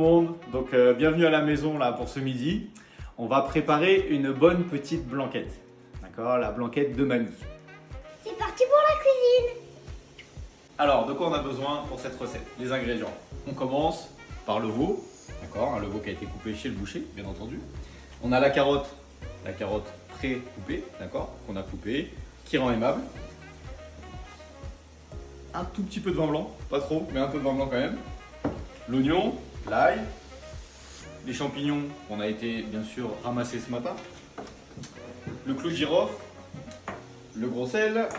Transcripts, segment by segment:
monde, donc bienvenue à la maison là pour ce midi. On va préparer une bonne petite blanquette, d'accord, la blanquette de mamie. C'est parti pour la cuisine. Alors, de quoi on a besoin pour cette recette? Les ingrédients. On commence par le veau, d'accord, un veau qui a été coupé chez le boucher, bien entendu. On a la carotte pré-coupée, d'accord, qu'on a coupée, qui rend aimable. Un tout petit peu de vin blanc, pas trop, mais un peu de vin blanc quand même. L'oignon, l'ail, les champignons qu'on a été bien sûr ramassés ce matin, le clou de girofle, le gros sel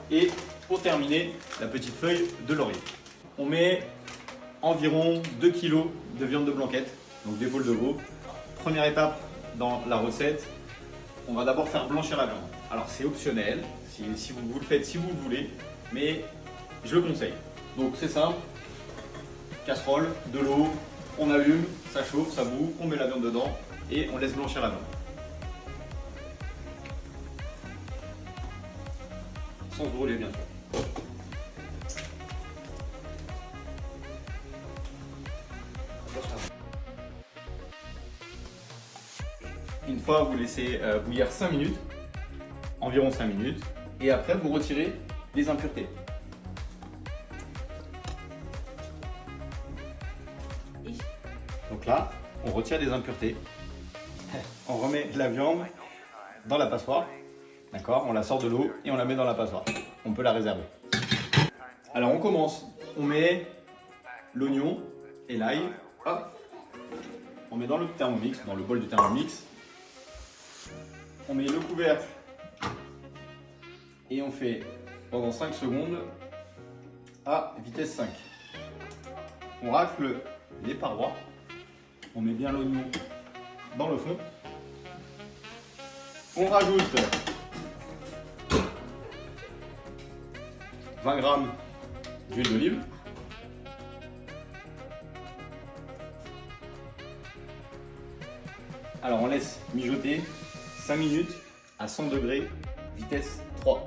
et pour terminer la petite feuille de laurier. On met environ 2 kg de viande de blanquette, donc d'épaule de veau. Première étape dans la recette, on va d'abord faire blanchir la viande. Alors c'est optionnel, si vous le faites si vous le voulez, mais je le conseille. Donc c'est simple. Casserole, de l'eau, on allume, ça chauffe, ça bout, on met la viande dedans et on laisse blanchir la viande. Sans se brûler bien sûr. Une fois, vous laissez bouillir 5 minutes, environ 5 minutes, et après vous retirez les impuretés. Donc là, on retire les impuretés, on remet la viande dans la passoire, d'accord, on la sort de l'eau et on la met dans la passoire. On peut la réserver. Alors on commence, on met l'oignon et l'ail, hop, on met dans le Thermomix, dans le bol du Thermomix, on met le couvercle et on fait pendant 5 secondes à vitesse 5. On racle les parois. On met bien l'oignon dans le fond. On rajoute 20 g d'huile d'olive. Alors on laisse mijoter 5 minutes à 100 degrés, vitesse 3.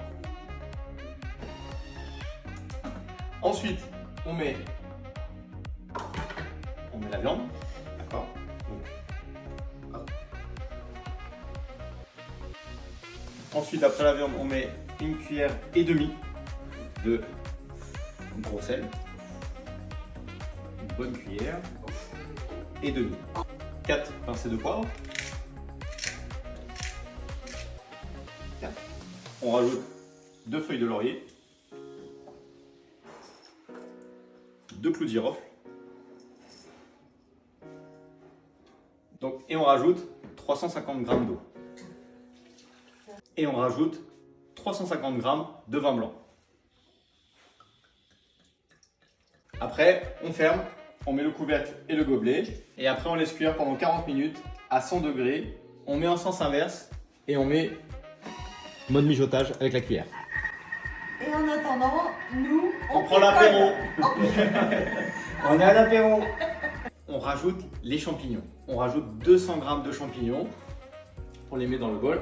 Ensuite, on met la viande. D'accord. Ensuite, après la viande, on met une cuillère et demie de gros sel. Une bonne cuillère et demie. 4 pincées de poivre. 4. On rajoute 2 feuilles de laurier. 2 clous de girofle. Donc, et on rajoute 350 g d'eau. Et on rajoute 350 g de vin blanc. Après, on ferme, on met le couvercle et le gobelet. Et après, on laisse cuire pendant 40 minutes à 100 degrés. On met en sens inverse et on met mode mijotage avec la cuillère. Et en attendant, nous, On prend l'apéro. On est à l'apéro. On rajoute les champignons. On rajoute 200 g de champignons. On les met dans le bol.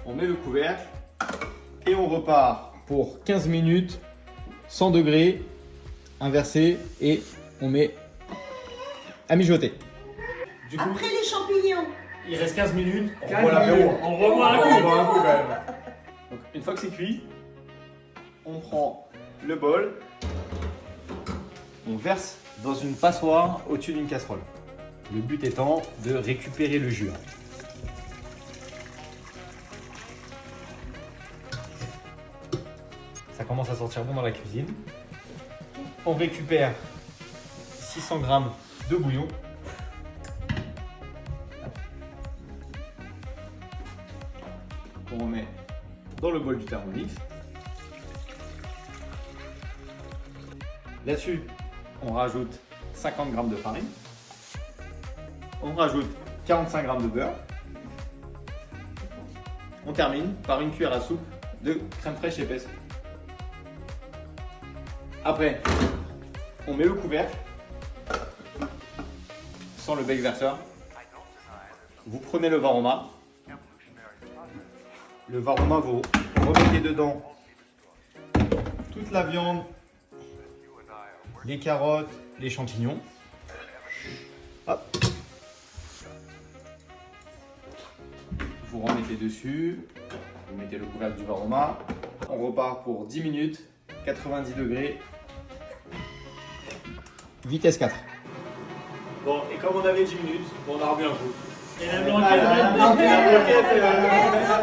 On met le couvercle et on repart pour 15 minutes, 100 degrés, inversé et on met à mijoter. Du coup, après les champignons. il reste 15 minutes. On revoit l'apéro. On revoit un coup. On revoit un coup quand même. Donc, une fois que c'est cuit, on prend le bol, on verse dans une passoire au-dessus d'une casserole. Le but étant de récupérer le jus. Ça commence à sentir bon dans la cuisine. On récupère 600 g de bouillon. On remet dans le bol du Thermomix. Là-dessus, on rajoute 50 g de farine. On rajoute 45 g de beurre. On termine par une cuillère à soupe de crème fraîche épaisse. Après, on met le couvercle sans le bec verseur. Vous prenez le varoma. Le varoma, vous remettez dedans toute la viande, les carottes, les champignons. Vous remettez dessus, vous mettez le couvercle du Varoma. On repart pour 10 minutes, 90 degrés. Vitesse 4. Bon, et comme on avait 10 minutes, bon, on a revu un coup. Et la Ah, blanquette, la blanquette,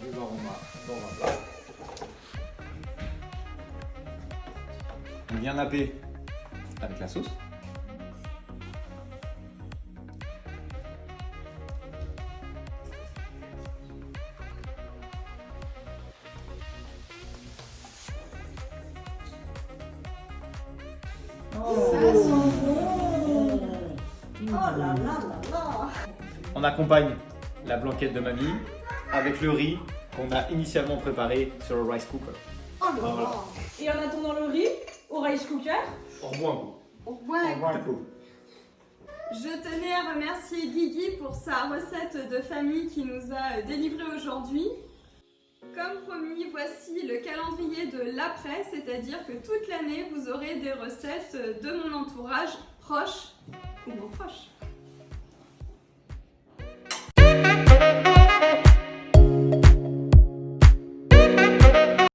Du Varoma dans un plat. On vient napper avec la sauce. Ça sent bon. Oh là là là là. On accompagne la blanquette de mamie avec le riz qu'on a initialement préparé sur le rice cooker. Oh là là. Et en attendant le riz, au rice cooker, On revoit un coup. Ouais. On voit un coup. Je tenais à remercier Guigui pour sa recette de famille qu'il nous a délivrée aujourd'hui. Comme promis, voici le calendrier de l'après, c'est-à-dire que toute l'année, vous aurez des recettes de mon entourage proche ou moins proche.